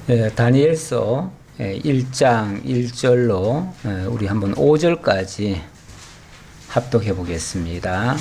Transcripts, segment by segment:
다니엘서 1장 1절로 우리 한번 5절까지 합독해 보겠습니다.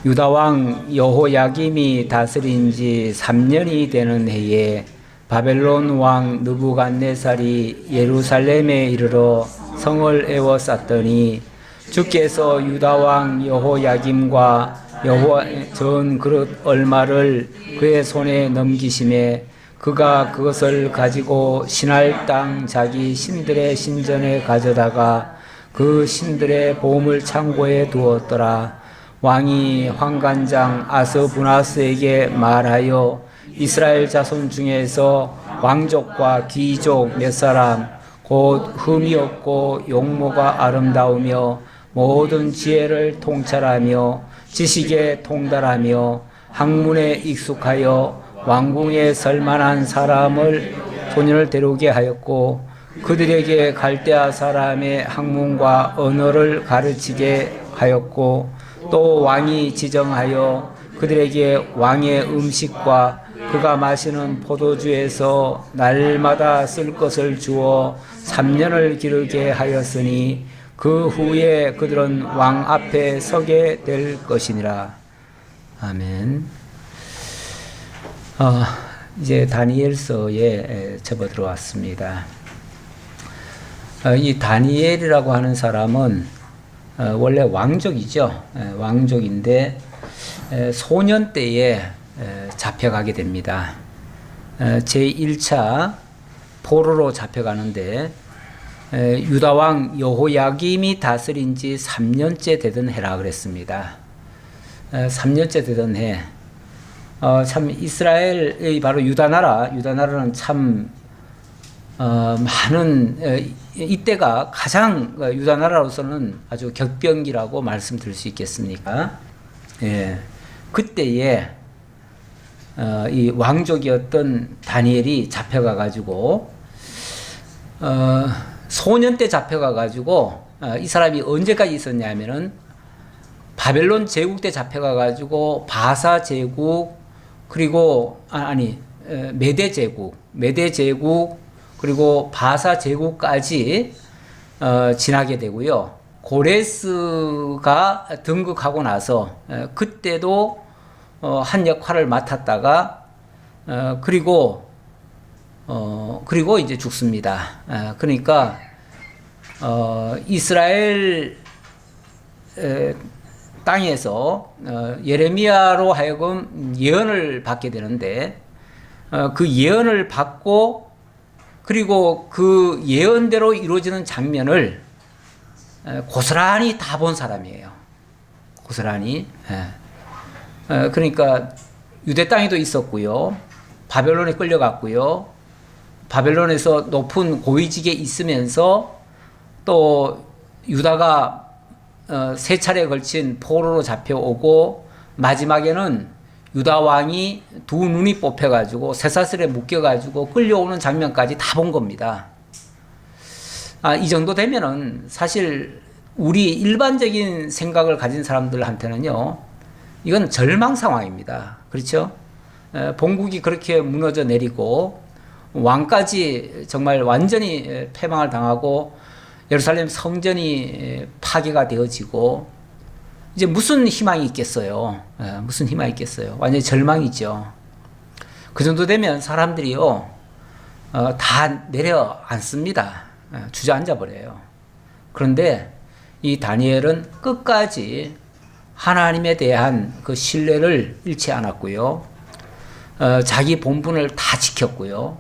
유다 왕 여호야김이 다스린 지 3년이 되는 해에 바벨론 왕 느부갓네살이 예루살렘에 이르러 성을 에워쌌더니 주께서 유다 왕 여호야김과 여호와 전 그릇 얼마를 그의 손에 넘기심에 그가 그것을 가지고 신할 땅 자기 신들의 신전에 가져다가 그 신들의 보물 창고에 두었더라. 왕이 환관장 아스부나스에게 말하여 이스라엘 자손 중에서 왕족과 귀족 몇 사람 곧 흠이 없고 용모가 아름다우며 모든 지혜를 통찰하며 지식에 통달하며 학문에 익숙하여 왕궁에 설만한 사람을 소년을 데려오게 하였고 그들에게 갈대아 사람의 학문과 언어를 가르치게 하였고 또 왕이 지정하여 그들에게 왕의 음식과 그가 마시는 포도주에서 날마다 쓸 것을 주어 3년을 기르게 하였으니 그 후에 그들은 왕 앞에 서게 될 것이니라. 아멘. 이제 다니엘서에 접어 들어왔습니다. 이 다니엘이라고 하는 사람은 원래 왕족이죠. 왕족인데 소년 때에 잡혀가게 됩니다. 제1차 포로로 잡혀가는데 유다 왕 여호야김이 다스린 지 3년째 되던 해라 그랬습니다. 3년째 되던 해. 참 이스라엘의 바로 유다 나라는 참 많은 이때가 가장 유다 나라로서는 아주 격변기라고 말씀드릴 수 있겠습니까? 예, 그때에 이 왕족이었던 다니엘이 잡혀가 가지고 소년 때 잡혀가 가지고 이 사람이 언제까지 있었냐면은 바벨론 제국 때 잡혀가 가지고 바사 제국 그리고 메대 제국 그리고 바사 제국까지 지나게 되고요. 고레스가 등극하고 나서 그때도 한 역할을 맡았다가 그리고 이제 죽습니다. 그러니까 이스라엘 땅에서 예레미야로 하여금 예언을 받게 되는데 그 예언을 받고 그리고 그 예언대로 이루어지는 장면을 고스란히 다 본 사람이에요. 고스란히. 그러니까 유대 땅에도 있었고요. 바벨론에 끌려갔고요. 바벨론에서 높은 고위직에 있으면서 또 유다가 세 차례에 걸친 포로로 잡혀오고 마지막에는 유다 왕이 두 눈이 뽑혀가지고 쇠사슬에 묶여가지고 끌려오는 장면까지 다 본 겁니다. 이 정도 되면은 사실 우리 일반적인 생각을 가진 사람들한테는요, 이건 절망 상황입니다. 그렇죠? 본국이 그렇게 무너져 내리고 왕까지 정말 완전히 패망을 당하고 예루살렘 성전이 파괴가 되어지고 이제 무슨 희망이 있겠어요? 무슨 희망이 있겠어요? 완전히 절망이죠. 그 정도 되면 사람들이요 다 내려앉습니다. 주저앉아 버려요. 그런데 이 다니엘은 끝까지 하나님에 대한 그 신뢰를 잃지 않았고요. 자기 본분을 다 지켰고요.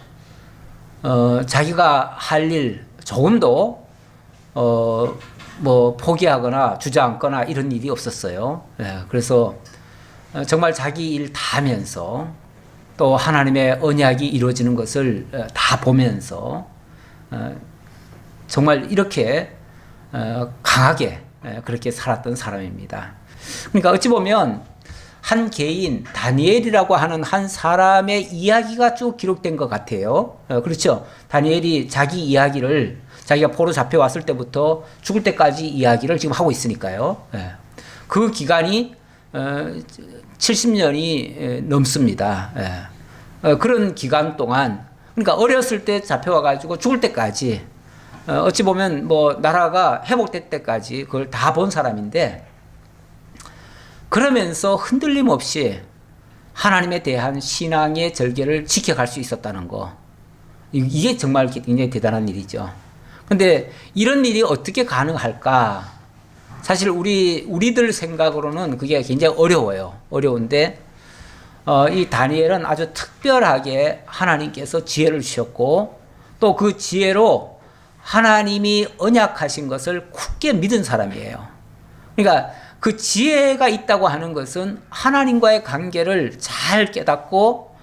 자기가 할 일 조금도 포기하거나 주저앉거나 이런 일이 없었어요. 그래서 정말 자기 일 다 하면서 또 하나님의 언약이 이루어지는 것을 다 보면서 정말 이렇게 강하게 그렇게 살았던 사람입니다. 그러니까 어찌 보면 한 개인 다니엘이라고 하는 한 사람의 이야기가 쭉 기록된 것 같아요. 그렇죠? 다니엘이 자기 이야기를 자기가 포로 잡혀왔을 때부터 죽을 때까지 이야기를 지금 하고 있으니까요. 그 기간이 70년이 넘습니다. 그런 기간 동안 그러니까 어렸을 때 잡혀와가지고 죽을 때까지 어찌 보면 뭐 나라가 회복될 때까지 그걸 다 본 사람인데, 그러면서 흔들림 없이 하나님에 대한 신앙의 절개를 지켜갈 수 있었다는 거, 이게 정말 굉장히 대단한 일이죠. 근데 이런 일이 어떻게 가능할까? 사실 우리들 생각으로는 그게 굉장히 어려워요. 어려운데 이 다니엘은 아주 특별하게 하나님께서 지혜를 주셨고, 또 그 지혜로 하나님이 언약하신 것을 굳게 믿은 사람이에요. 그러니까 그 지혜가 있다고 하는 것은 하나님과의 관계를 잘 깨닫고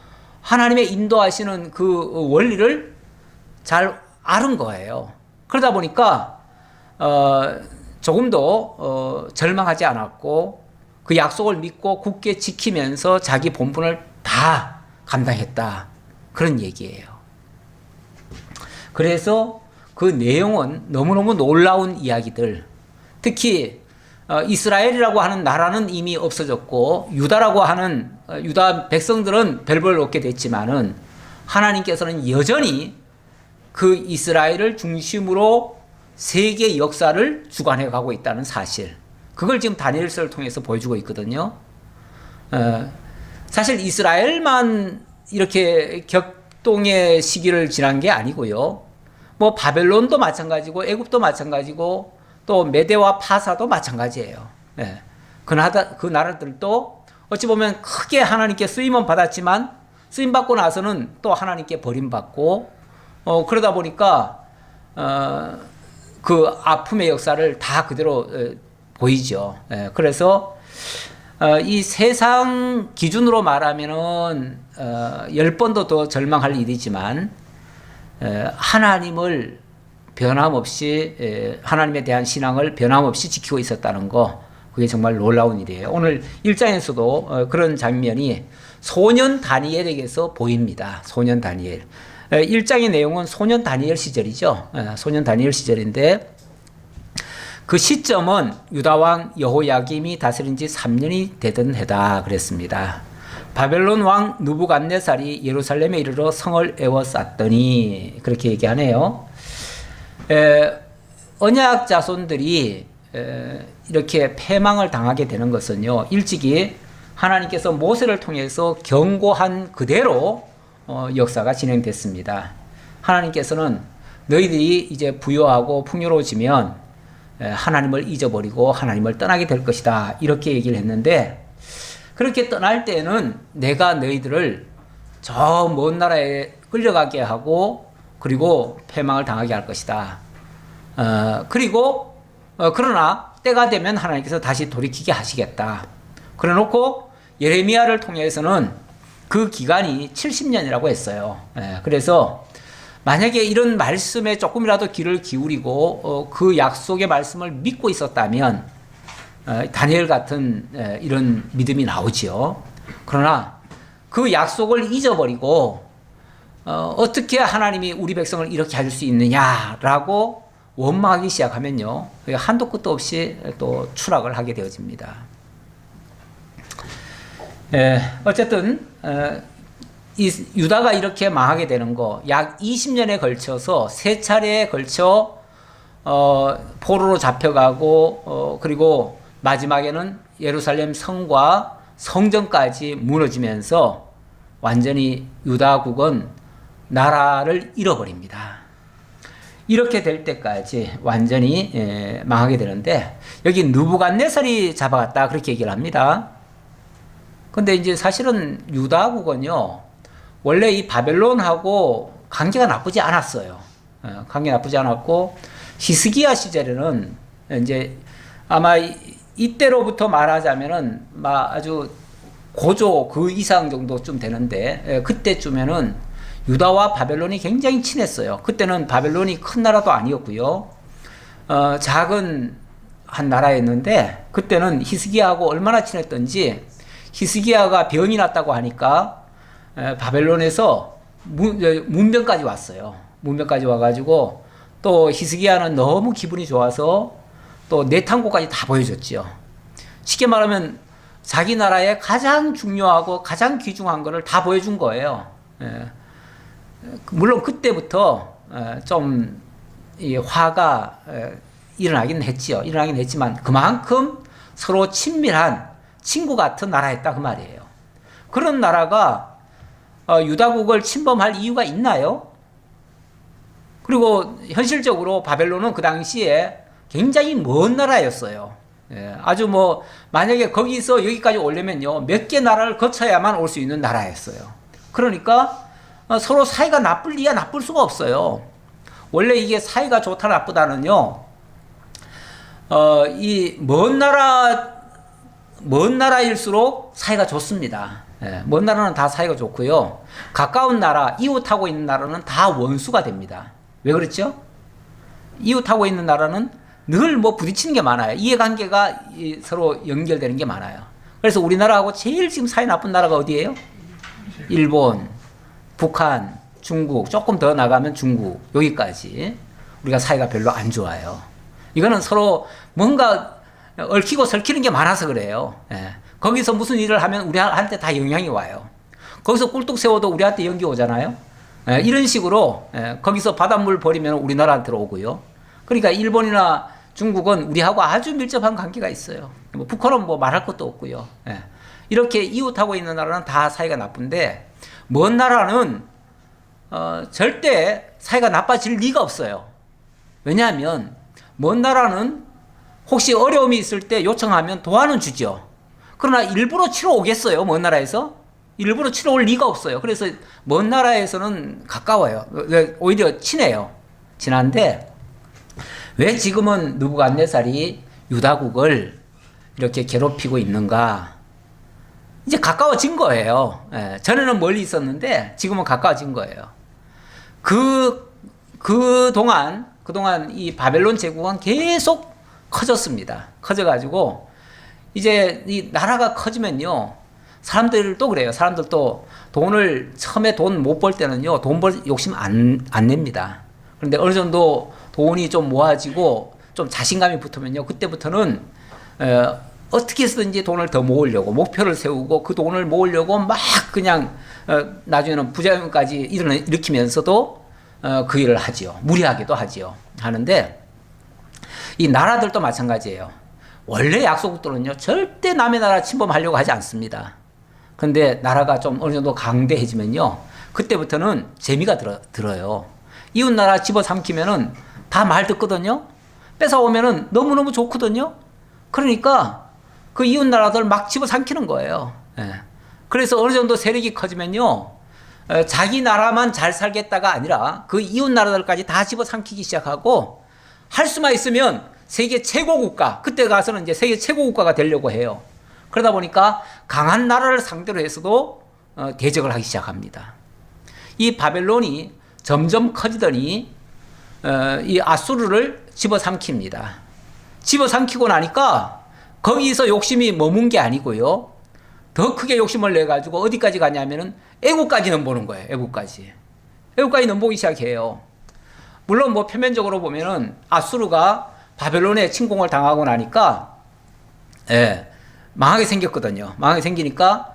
하나님의 인도하시는 그 원리를 잘 아는 거예요. 그러다 보니까 조금도 절망하지 않았고 그 약속을 믿고 굳게 지키면서 자기 본분을 다 감당했다, 그런 얘기예요. 그래서 그 내용은 너무너무 놀라운 이야기들, 특히 이스라엘이라고 하는 나라는 이미 없어졌고 유다라고 하는 유다 백성들은 별벌 얻게 됐지만은 하나님께서는 여전히 그 이스라엘을 중심으로 세계 역사를 주관해 가고 있다는 사실, 그걸 지금 다니엘서를 통해서 보여주고 있거든요. 사실 이스라엘만 이렇게 격동의 시기를 지난 게 아니고요. 뭐 바벨론도 마찬가지고 애굽도 마찬가지고 또 메대와 파사도 마찬가지예요. 그 나라들도 어찌 보면 크게 하나님께 쓰임은 받았지만 쓰임 받고 나서는 또 하나님께 버림받고 그러다 보니까 그 아픔의 역사를 다 그대로 보이죠. 그래서 이 세상 기준으로 말하면은 10번도 더 절망할 일이지만 하나님을 변함없이 하나님에 대한 신앙을 변함없이 지키고 있었다는 거, 그게 정말 놀라운 일이에요. 오늘 1장에서도 그런 장면이 소년 다니엘에게서 보입니다. 소년 다니엘. 1장의 내용은 소년 다니엘 시절이죠. 소년 다니엘 시절인데 그 시점은 유다왕 여호야김이 다스린 지 3년이 되던 해다 그랬습니다. 바벨론 왕 느부갓네살이 예루살렘에 이르러 성을 에워쌌더니, 그렇게 얘기하네요. 언약 자손들이 이렇게 패망을 당하게 되는 것은요, 일찍이 하나님께서 모세를 통해서 경고한 그대로 역사가 진행됐습니다. 하나님께서는 너희들이 이제 부요하고 풍요로워지면 하나님을 잊어버리고 하나님을 떠나게 될 것이다, 이렇게 얘기를 했는데, 그렇게 떠날 때는 내가 너희들을 저 먼 나라에 끌려가게 하고 그리고 패망을 당하게 할 것이다. 그리고 그러나 때가 되면 하나님께서 다시 돌이키게 하시겠다. 그래 놓고 예레미야를 통해서는 그 기간이 70년이라고 했어요. 그래서 만약에 이런 말씀에 조금이라도 귀를 기울이고 그 약속의 말씀을 믿고 있었다면 다니엘 같은 이런 믿음이 나오지요. 그러나 그 약속을 잊어버리고 어떻게 하나님이 우리 백성을 이렇게 할 수 있느냐라고 원망하기 시작하면요, 한도 끝도 없이 또 추락을 하게 되어집니다. 어쨌든 유다가 이렇게 망하게 되는 거, 약 20년에 걸쳐서 세 차례에 걸쳐 포로로 잡혀가고 그리고 마지막에는 예루살렘 성과 성전까지 무너지면서 완전히 유다국은 나라를 잃어버립니다. 이렇게 될 때까지 완전히 망하게 되는데, 여기 느부갓네살이 잡아갔다, 그렇게 얘기를 합니다. 근데 이제 사실은 유다국은요, 원래 이 바벨론하고 관계가 나쁘지 않았어요. 관계 나쁘지 않았고, 히스기야 시절에는 이제 아마 이때로부터 말하자면은 아주 고조 그 이상 정도쯤 되는데, 그때쯤에는 유다와 바벨론이 굉장히 친했어요. 그때는 바벨론이 큰 나라도 아니었고요. 작은 한 나라였는데, 그때는 히스기야하고 얼마나 친했던지, 히스기야가 병이 났다고 하니까 바벨론에서 문병까지 왔어요. 문병까지 와가지고 또 히스기야는 너무 기분이 좋아서 또 내탄고까지 다 보여줬죠. 쉽게 말하면 자기 나라의 가장 중요하고 가장 귀중한 거를 다 보여준 거예요. 물론 그때부터 좀 이 화가 일어나긴 했지만 그만큼 서로 친밀한 친구 같은 나라였다 그 말이에요. 그런 나라가 유다국을 침범할 이유가 있나요? 그리고 현실적으로 바벨론은 그 당시에 굉장히 먼 나라였어요. 아주 뭐 만약에 거기서 여기까지 오려면요 몇 개 나라를 거쳐야만 올 수 있는 나라였어요. 그러니까 서로 사이가 나쁠 리야 나쁠 수가 없어요. 원래 이게 사이가 좋다 나쁘다는요 이 먼 나라일수록 사이가 좋습니다. 먼 나라는 다 사이가 좋고요. 가까운 나라, 이웃하고 있는 나라는 다 원수가 됩니다. 왜 그렇죠? 이웃하고 있는 나라는 늘 뭐 부딪히는 게 많아요. 이해관계가 서로 연결되는 게 많아요. 그래서 우리나라하고 제일 지금 사이 나쁜 나라가 어디예요? 일본, 북한, 중국, 조금 더 나가면 중국, 여기까지 우리가 사이가 별로 안 좋아요. 이거는 서로 뭔가 얽히고 설키는 게 많아서 그래요. 거기서 무슨 일을 하면 우리한테 다 영향이 와요. 거기서 꿀뚝 세워도 우리한테 연기 오잖아요. 이런 식으로 거기서 바닷물 버리면 우리나라한테 오고요. 그러니까 일본이나 중국은 우리하고 아주 밀접한 관계가 있어요. 뭐 북한은 뭐 말할 것도 없고요. 이렇게 이웃하고 있는 나라는 다 사이가 나쁜데 먼 나라는 절대 사이가 나빠질 리가 없어요. 왜냐하면 먼 나라는 혹시 어려움이 있을 때 요청하면 도와는 주죠. 그러나 일부러 치러 오겠어요? 먼 나라에서? 일부러 치러 올 리가 없어요. 그래서 먼 나라에서는 가까워요. 오히려 친해요. 친한데 왜 지금은 느부갓네살이 유다국을 이렇게 괴롭히고 있는가? 이제 가까워진 거예요. 전에는 멀리 있었는데 지금은 가까워진 거예요. 그동안 이 바벨론 제국은 계속 커졌습니다. 커져가지고 이제 이 나라가 커지면요. 사람들도 그래요. 사람들도 처음에 돈 못 벌 때는요. 돈 벌 욕심 안 냅니다. 그런데 어느 정도 돈이 좀 모아지고 좀 자신감이 붙으면요. 그때부터는 어떻게 해서든지 돈을 더 모으려고 목표를 세우고 그 돈을 모으려고 막 그냥 나중에는 부자금까지 일으키면서도 그 일을 하지요. 무리하게도 하지요. 하는데 이 나라들도 마찬가지예요. 원래 약소국들은요 절대 남의 나라 침범하려고 하지 않습니다. 근데 나라가 좀 어느 정도 강대해지면요 그때부터는 재미가 들어요. 이웃 나라 집어삼키면은 다 말 듣거든요. 뺏어오면은 너무너무 좋거든요. 그러니까 그 이웃 나라들 막 집어삼키는 거예요. 그래서 어느 정도 세력이 커지면요 자기 나라만 잘 살겠다가 아니라 그 이웃 나라들까지 다 집어삼키기 시작하고 할 수만 있으면 세계 최고 국가, 그때 가서는 이제 세계 최고 국가가 되려고 해요. 그러다 보니까 강한 나라를 상대로 해서도 대적을 하기 시작합니다. 이 바벨론이 점점 커지더니 이 아수르를 집어삼킵니다. 집어삼키고 나니까 거기서 욕심이 머문 게 아니고요. 더 크게 욕심을 내가지고 어디까지 가냐면은 애국까지 넘보는 거예요. 애국까지 넘보기 시작해요. 물론 뭐 표면적으로 보면은 아수르가 바벨론에 침공을 당하고 나니까 망하게 생겼거든요. 망하게 생기니까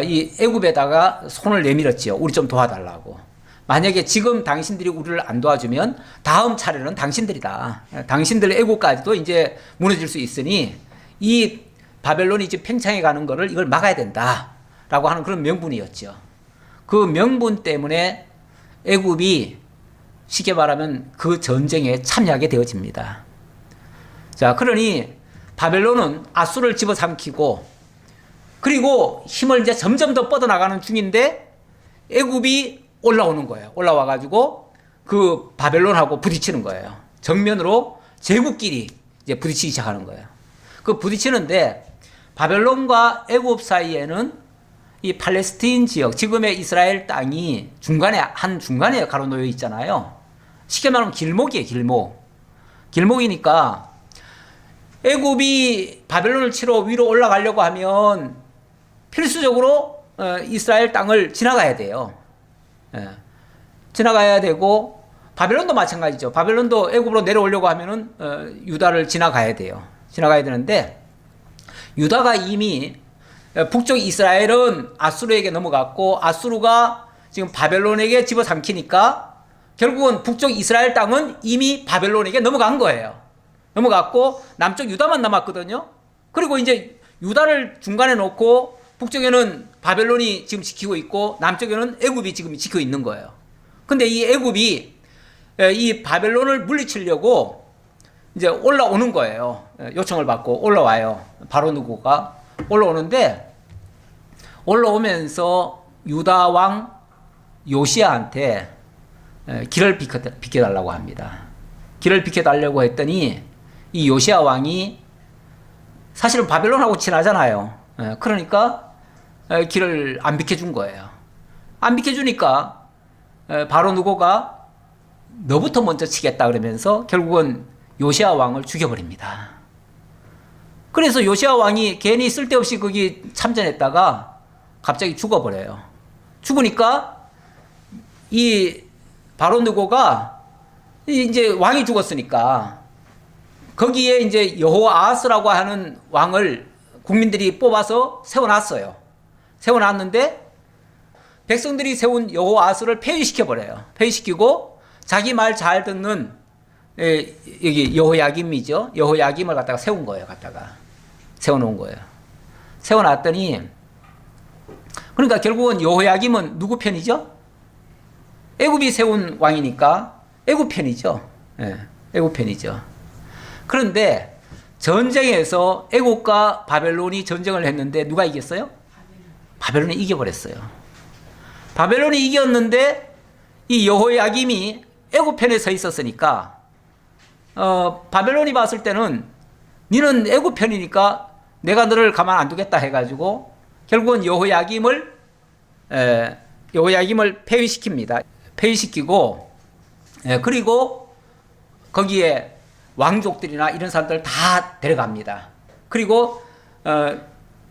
이 애굽에다가 손을 내밀었지요. 우리 좀 도와달라고. 만약에 지금 당신들이 우리를 안 도와주면 다음 차례는 당신들이다. 당신들 애국까지도 이제 무너질 수 있으니 이 바벨론이 이제 팽창해 가는 거를 이걸 막아야 된다라고 하는 그런 명분이었죠. 그 명분 때문에 애굽이 쉽게 말하면 그 전쟁에 참여하게 되어집니다. 자, 그러니 바벨론은 아수르를 집어삼키고 그리고 힘을 이제 점점 더 뻗어나가는 중인데 애굽이 올라오는 거예요. 올라와가지고 그 바벨론하고 부딪히는 거예요. 정면으로 제국끼리 이제 부딪히기 시작하는 거예요. 그 부딪히는데 바벨론과 애굽 사이에는 이 팔레스틴 지역, 지금의 이스라엘 땅이 중간에 가로놓여 있잖아요. 쉽게 말하면 길목이에요, 길목. 길목이니까 애굽이 바벨론을 치러 위로 올라가려고 하면 필수적으로 이스라엘 땅을 지나가야 돼요. 지나가야 되고 바벨론도 마찬가지죠. 바벨론도 애굽으로 내려오려고 하면은 유다를 지나가야 돼요. 지나가야 되는데 유다가 이미 북쪽 이스라엘은 아수르에게 넘어갔고 아수르가 지금 바벨론에게 집어삼키니까 결국은 북쪽 이스라엘 땅은 이미 바벨론에게 넘어간 거예요. 넘어갔고 남쪽 유다만 남았거든요. 그리고 이제 유다를 중간에 놓고 북쪽에는 바벨론이 지금 지키고 있고 남쪽에는 애굽이 지금 지키고 있는 거예요. 근데 이 애굽이 이 바벨론을 물리치려고 이제 올라오는 거예요. 요청을 받고 올라와요. 바로 누구가 올라오는데, 올라오면서 유다 왕 요시야한테 길을 비켜달라고 합니다. 길을 비켜달라고 했더니 이 요시야 왕이 사실은 바벨론하고 친하잖아요. 그러니까 길을 안 비켜준 거예요. 안 비켜주니까 바로 누구가 너부터 먼저 치겠다 그러면서 결국은 요시야 왕을 죽여버립니다. 그래서 요시야 왕이 괜히 쓸데없이 거기 참전했다가 갑자기 죽어버려요. 죽으니까 이 바로 느고가 이제 왕이 죽었으니까 거기에 이제 여호아하스라고 하는 왕을 국민들이 뽑아서 세워놨어요. 세워놨는데 백성들이 세운 여호아하스를 폐위시켜버려요. 폐위시키고 자기 말 잘 듣는 여기 여호야김이죠. 여호야김을 갖다가 세운 거예요. 갖다가 세워놓은 거예요. 세워놨더니 그러니까 결국은 여호야김은 누구 편이죠? 애굽이 세운 왕이니까 애굽 편이죠. 애굽 편이죠. 그런데 전쟁에서 애굽과 바벨론이 전쟁을 했는데 누가 이겼어요? 바벨론이 이겨버렸어요. 바벨론이 이겼는데 이 여호야김이 애굽 편에 서 있었으니까 바벨론이 봤을 때는 니는 애굽 편이니까 내가 너를 가만 안 두겠다 해가지고 결국은 여호야김을 폐위시킵니다. 폐위시키고 그리고 거기에 왕족들이나 이런 사람들 다 데려갑니다. 그리고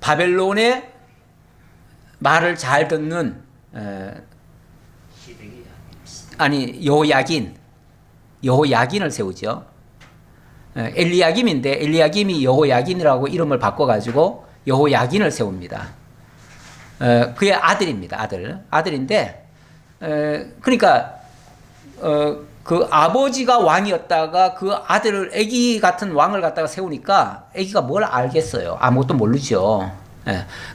바벨론의 말을 잘 듣는 여호야긴을 세우죠. 엘리야김인데 엘리야김이 여호야긴이라고 이름을 바꿔가지고 여호야긴을 세웁니다. 그의 아들입니다. 아들인데 그러니까 그 아버지가 왕이었다가 그 아들을 아기 같은 왕을 갖다가 세우니까 아기가 뭘 알겠어요. 아무것도 모르죠.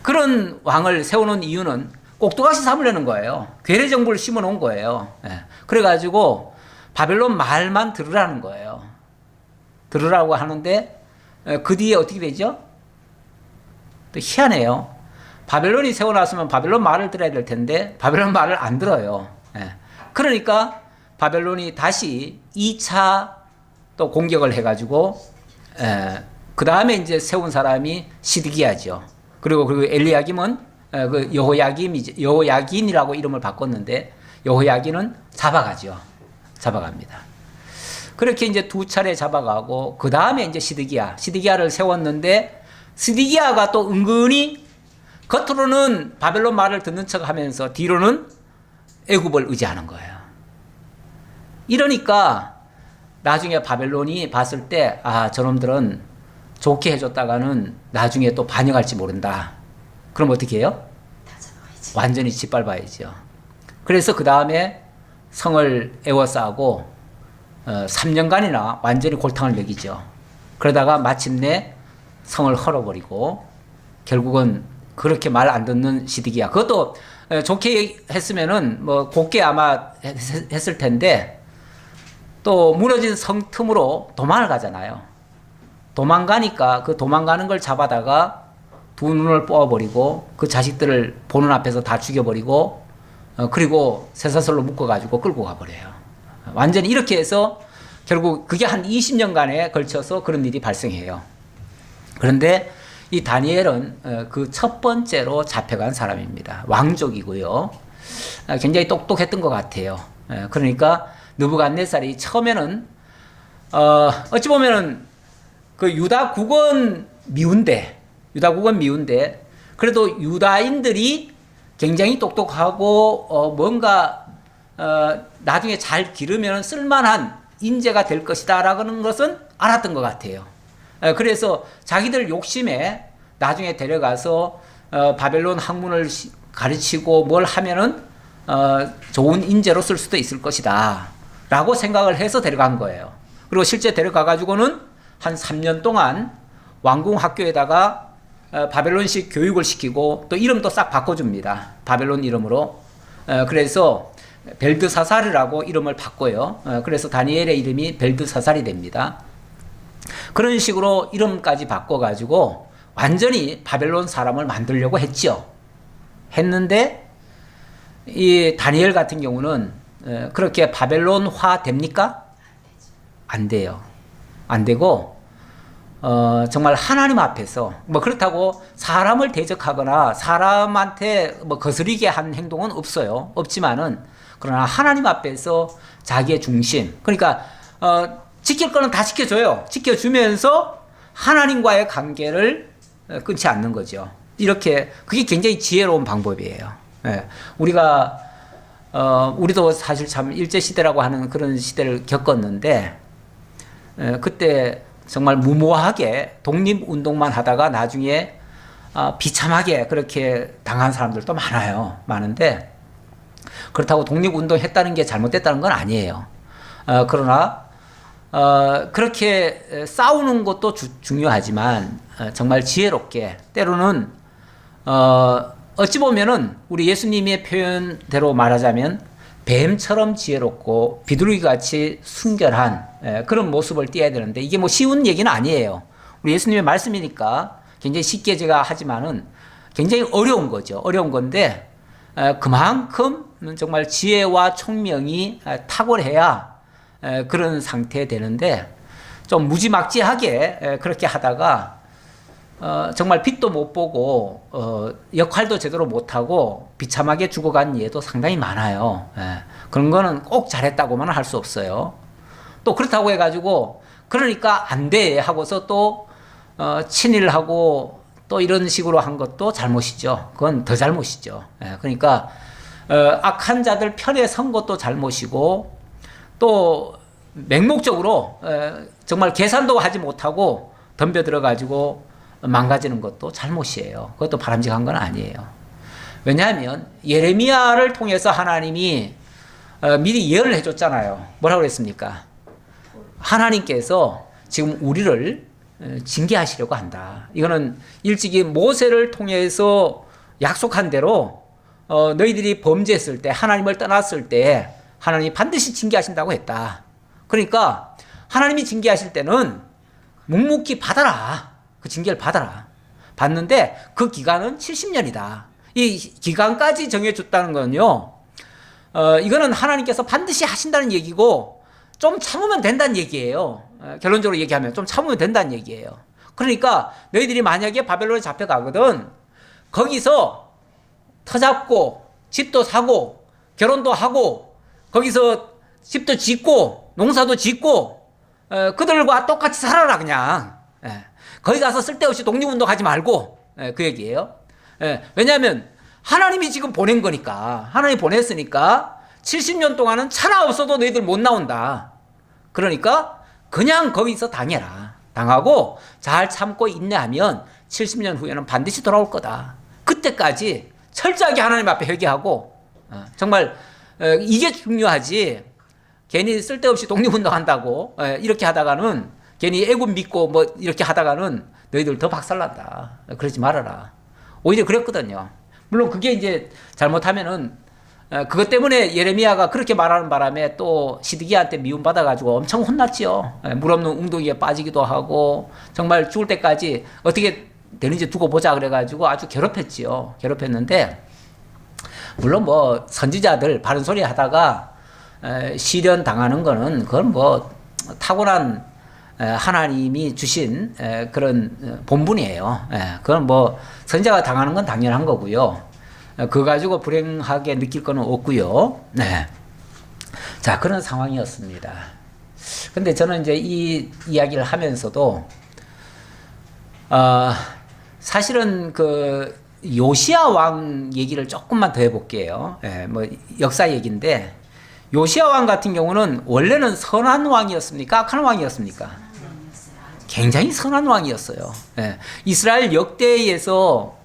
그런 왕을 세우는 이유는 꼭두가시 삼으려는 거예요. 괴뢰 정부를 심어 놓은 거예요. 그래가지고 바벨론 말만 들으라는 거예요. 들으라고 하는데 그 뒤에 어떻게 되죠? 또 희한해요. 바벨론이 세워놨으면 바벨론 말을 들어야 될 텐데 바벨론 말을 안 들어요. 그러니까 바벨론이 다시 2차 또 공격을 해가지고 그 다음에 이제 세운 사람이 시드기야죠. 그리고 엘리야김은 그 여호야긴이라고 이름을 바꿨는데 여호야긴은 잡아갑니다. 그렇게 이제 두 차례 잡아가고 그 다음에 이제 시드기야를 세웠는데 시드기야가 또 은근히 겉으로는 바벨론 말을 듣는 척하면서 뒤로는 애굽을 의지하는 거예요. 이러니까 나중에 바벨론이 봤을 때 저놈들은 좋게 해줬다가는 나중에 또 반역할지 모른다. 그럼 어떻게 해요? 완전히 짓밟아야죠. 그래서 그 다음에 성을 에워싸고 3년간이나 완전히 골탕을 먹이죠. 그러다가 마침내 성을 헐어버리고 결국은 그렇게 말 안 듣는 시드기야. 그것도 좋게 했으면은 뭐 곱게 아마 했을 텐데 또 무너진 성 틈으로 도망을 가잖아요. 도망가니까 그 도망가는 걸 잡아다가 두 눈을 뽑아버리고 그 자식들을 보는 앞에서 다 죽여버리고 그리고 쇠사슬로 묶어가지고 끌고 가버려요. 완전히 이렇게 해서 결국 그게 한 20년간에 걸쳐서 그런 일이 발생해요. 그런데 이 다니엘은 그 첫 번째로 잡혀간 사람입니다. 왕족이고요. 굉장히 똑똑했던 것 같아요. 그러니까 느부갓네살이 처음에는 어찌 보면은 그 유다 국원 미운데 그래도 유다인들이 굉장히 똑똑하고 뭔가 나중에 잘 기르면 쓸만한 인재가 될 것이다라는 것은 알았던 것 같아요. 그래서 자기들 욕심에 나중에 데려가서 바벨론 학문을 가르치고 뭘 하면은 좋은 인재로 쓸 수도 있을 것이다 라고 생각을 해서 데려간 거예요. 그리고 실제 데려가 가지고는 한 3년 동안 왕궁 학교에다가 바벨론식 교육을 시키고 또 이름도 싹 바꿔줍니다. 바벨론 이름으로. 그래서 벨드사살이라고 이름을 바꿔요. 그래서 다니엘의 이름이 벨드사살이 됩니다. 그런 식으로 이름까지 바꿔가지고 완전히 바벨론 사람을 만들려고 했죠. 했는데 이 다니엘 같은 경우는 그렇게 바벨론화 됩니까? 안 돼요. 안 되고 정말 하나님 앞에서 뭐 그렇다고 사람을 대적하거나 사람한테 뭐 거스리게 한 행동은 없어요. 없지만은 그러나 하나님 앞에서 자기의 중심, 그러니까 지킬 거는 다 지켜줘요. 지켜주면서 하나님과의 관계를 끊지 않는 거죠. 이렇게 그게 굉장히 지혜로운 방법이에요. 예. 우리도 사실 참 일제시대라고 하는 그런 시대를 겪었는데 그때 정말 무모하게 독립운동만 하다가 나중에 비참하게 그렇게 당한 사람들도 많아요. 많은데 그렇다고 독립운동 했다는 게 잘못됐다는 건 아니에요. 그러나 그렇게 싸우는 것도 중요하지만 정말 지혜롭게 때로는 어찌 보면은 우리 예수님의 표현대로 말하자면 뱀처럼 지혜롭고 비둘기같이 순결한 그런 모습을 띠어야 되는데 이게 뭐 쉬운 얘기는 아니에요. 우리 예수님의 말씀이니까 굉장히 쉽게 제가 하지만은 굉장히 어려운 거죠. 어려운 건데 그만큼 정말 지혜와 총명이 탁월해야 그런 상태 되는데 좀 무지막지하게 그렇게 하다가 정말 빛도 못 보고 역할도 제대로 못하고 비참하게 죽어간 예도 상당히 많아요. 그런 거는 꼭 잘했다고만 할 수 없어요. 또 그렇다고 해가지고 그러니까 안 돼 하고서 또 친일하고 또 이런 식으로 한 것도 잘못이죠. 그건 더 잘못이죠. 그러니까 악한 자들 편에 선 것도 잘못이고 또 맹목적으로 정말 계산도 하지 못하고 덤벼들어가지고 망가지는 것도 잘못이에요. 그것도 바람직한 건 아니에요. 왜냐하면 예레미야를 통해서 하나님이 미리 예언을 해줬잖아요. 뭐라고 그랬습니까? 하나님께서 지금 우리를 징계하시려고 한다. 이거는 일찍이 모세를 통해서 약속한 대로 너희들이 범죄했을 때 하나님을 떠났을 때 하나님이 반드시 징계하신다고 했다. 그러니까 하나님이 징계하실 때는 묵묵히 받아라. 그 징계를 받아라. 받는데 그 기간은 70년이다. 이 기간까지 정해줬다는 건요. 이거는 하나님께서 반드시 하신다는 얘기고 좀 참으면 된다는 얘기예요. 결론적으로 얘기하면 좀 참으면 된다는 얘기예요. 그러니까 너희들이 만약에 바벨론에 잡혀가거든 거기서 터잡고 집도 사고 결혼도 하고 거기서 집도 짓고 농사도 짓고 그들과 똑같이 살아라 그냥. 거기 가서 쓸데없이 독립운동 하지 말고 그 얘기예요. 왜냐하면 하나님이 지금 보낸 거니까 하나님이 보냈으니까 70년 동안은 차나 없어도 너희들 못 나온다. 그러니까 그냥 거기서 당해라. 당하고 잘 참고 인내하면 70년 후에는 반드시 돌아올 거다. 그때까지 철저하게 하나님 앞에 회개하고 정말 이게 중요하지. 괜히 쓸데없이 독립운동 한다고 이렇게 하다가는 괜히 애군 믿고 뭐 이렇게 하다가는 너희들 더 박살난다. 그러지 말아라. 오히려 그랬거든요. 물론 그게 이제 잘못하면은 그것 때문에 예레미야가 그렇게 말하는 바람에 또 시드기야한테 미움받아가지고 엄청 혼났지요. 물 없는 웅덩이에 빠지기도 하고 정말 죽을 때까지 어떻게 되는지 두고 보자 그래가지고 아주 괴롭혔지요. 괴롭혔는데 물론 뭐 선지자들 바른 소리 하다가 시련 당하는 거는 그건 뭐 타고난 하나님이 주신 그런 본분이에요. 그건 뭐 선지자가 당하는 건 당연한 거고요. 그거 가지고 불행하게 느낄 거는 없고요. 네. 자, 그런 상황이었습니다. 근데 저는 이제 이 이야기를 하면서도 사실은 그 요시야 왕 얘기를 조금만 더 해볼게요. 뭐 역사 얘기인데 요시야 왕 같은 경우는 원래는 선한 왕이었습니까? 악한 왕이었습니까? 굉장히 선한 왕이었어요. 이스라엘 역대에서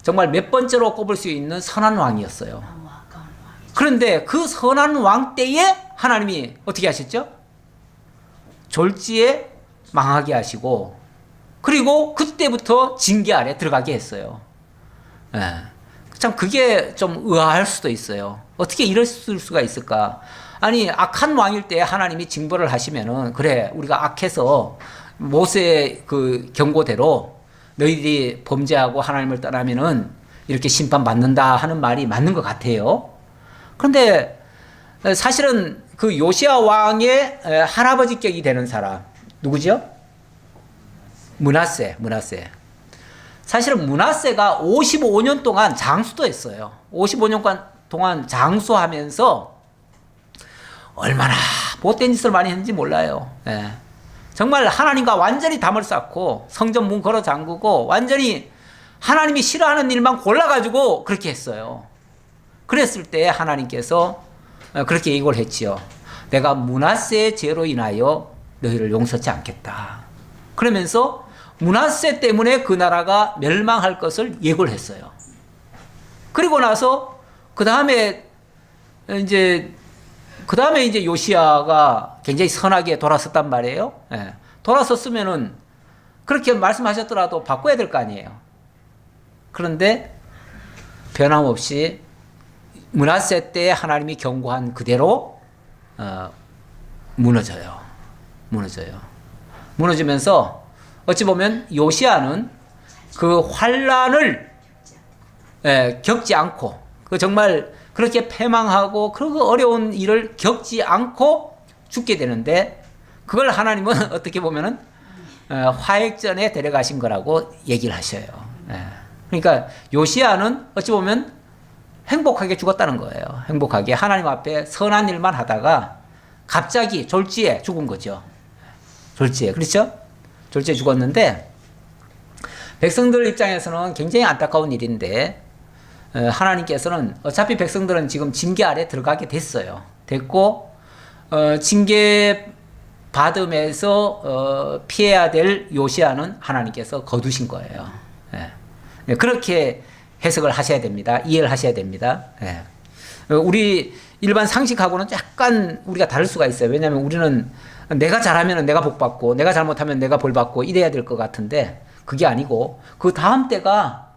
정말 몇 번째로 꼽을 수 있는 선한 왕이었어요. 그런데 그 선한 왕 때에 하나님이 어떻게 하셨죠? 졸지에 망하게 하시고, 그리고 그때부터 징계 아래 들어가게 했어요. 예. 참 그게 좀 의아할 수도 있어요. 어떻게 이럴 수가 있을까? 아니, 악한 왕일 때 하나님이 징벌을 하시면은, 그래, 우리가 악해서 모세의 그 경고대로 너희들이 범죄하고 하나님을 떠나면은 이렇게 심판받는다 하는 말이 맞는 것 같아요. 그런데 사실은 그 요시야 왕의 할아버지격이 되는 사람, 누구죠? 므낫세. 사실은 므낫세가 55년 동안 장수도 했어요. 55년 동안 장수하면서 얼마나 못된 짓을 많이 했는지 몰라요. 예. 정말 하나님과 완전히 담을 쌓고 성전 문 걸어 잠그고 완전히 하나님이 싫어하는 일만 골라가지고 그렇게 했어요. 그랬을 때 하나님께서 그렇게 예고를 했지요. 내가 므낫세의 죄로 인하여 너희를 용서치 않겠다. 그러면서 므낫세 때문에 그 나라가 멸망할 것을 예고를 했어요. 그리고 나서 그 다음에 이제 요시야가 굉장히 선하게 돌아섰단 말이에요. 예. 돌아섰으면은 그렇게 말씀하셨더라도 바꿔야 될 거 아니에요. 그런데 변함없이 므낫세 때 하나님이 경고한 그대로 무너지면서 어찌 보면 요시야는 그 환란을 겪지 않고, 그 정말 그렇게 패망하고 그 어려운 일을 겪지 않고 죽게 되는데, 그걸 하나님은 어떻게 보면은 화액전에 데려가신 거라고 얘기를 하셔요. 그러니까 요시야는 어찌 보면 행복하게 죽었다는 거예요. 행복하게 하나님 앞에 선한 일만 하다가 갑자기 졸지에 죽은 거죠. 졸지에, 그렇죠? 졸지에 죽었는데, 백성들 입장에서는 굉장히 안타까운 일인데, 하나님께서는 어차피 백성들은 지금 징계 아래 들어가게 됐고, 징계 받으면서 피해야 될 요시야는 하나님께서 거두신 거예요. 그렇게 해석을 하셔야 됩니다. 이해를 하셔야 됩니다. 우리 일반 상식하고는 약간 우리가 다를 수가 있어요. 왜냐하면 우리는 내가 잘하면 내가 복 받고, 내가 잘못하면 내가 벌 받고 이래야 될 것 같은데, 그게 아니고 그 다음 때가,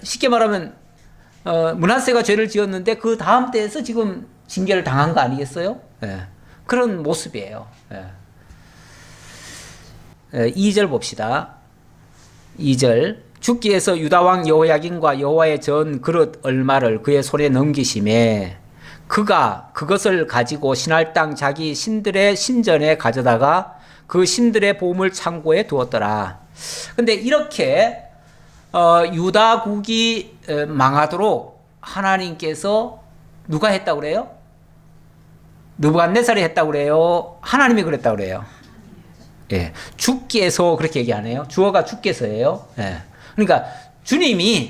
쉽게 말하면 므낫세가 죄를 지었는데 그 다음 때에서 지금 징계를 당한 거 아니겠어요? 그런 모습이에요. 2절 봅시다. 2절. 죽기에서 유다왕 여호야긴과 여호와의 전 그릇 얼마를 그의 손에 넘기심에 그가 그것을 가지고 신할 땅 자기 신들의 신전에 가져다가 그 신들의 보물 창고에 두었더라. 근데 이렇게 유다국이 망하도록 하나님께서 누가 했다고 그래요? 느부갓네살이 했다고 그래요? 하나님이 그랬다고 그래요? 예. 주께서 그렇게 얘기하네요. 주어가 주께서예요. 예. 그러니까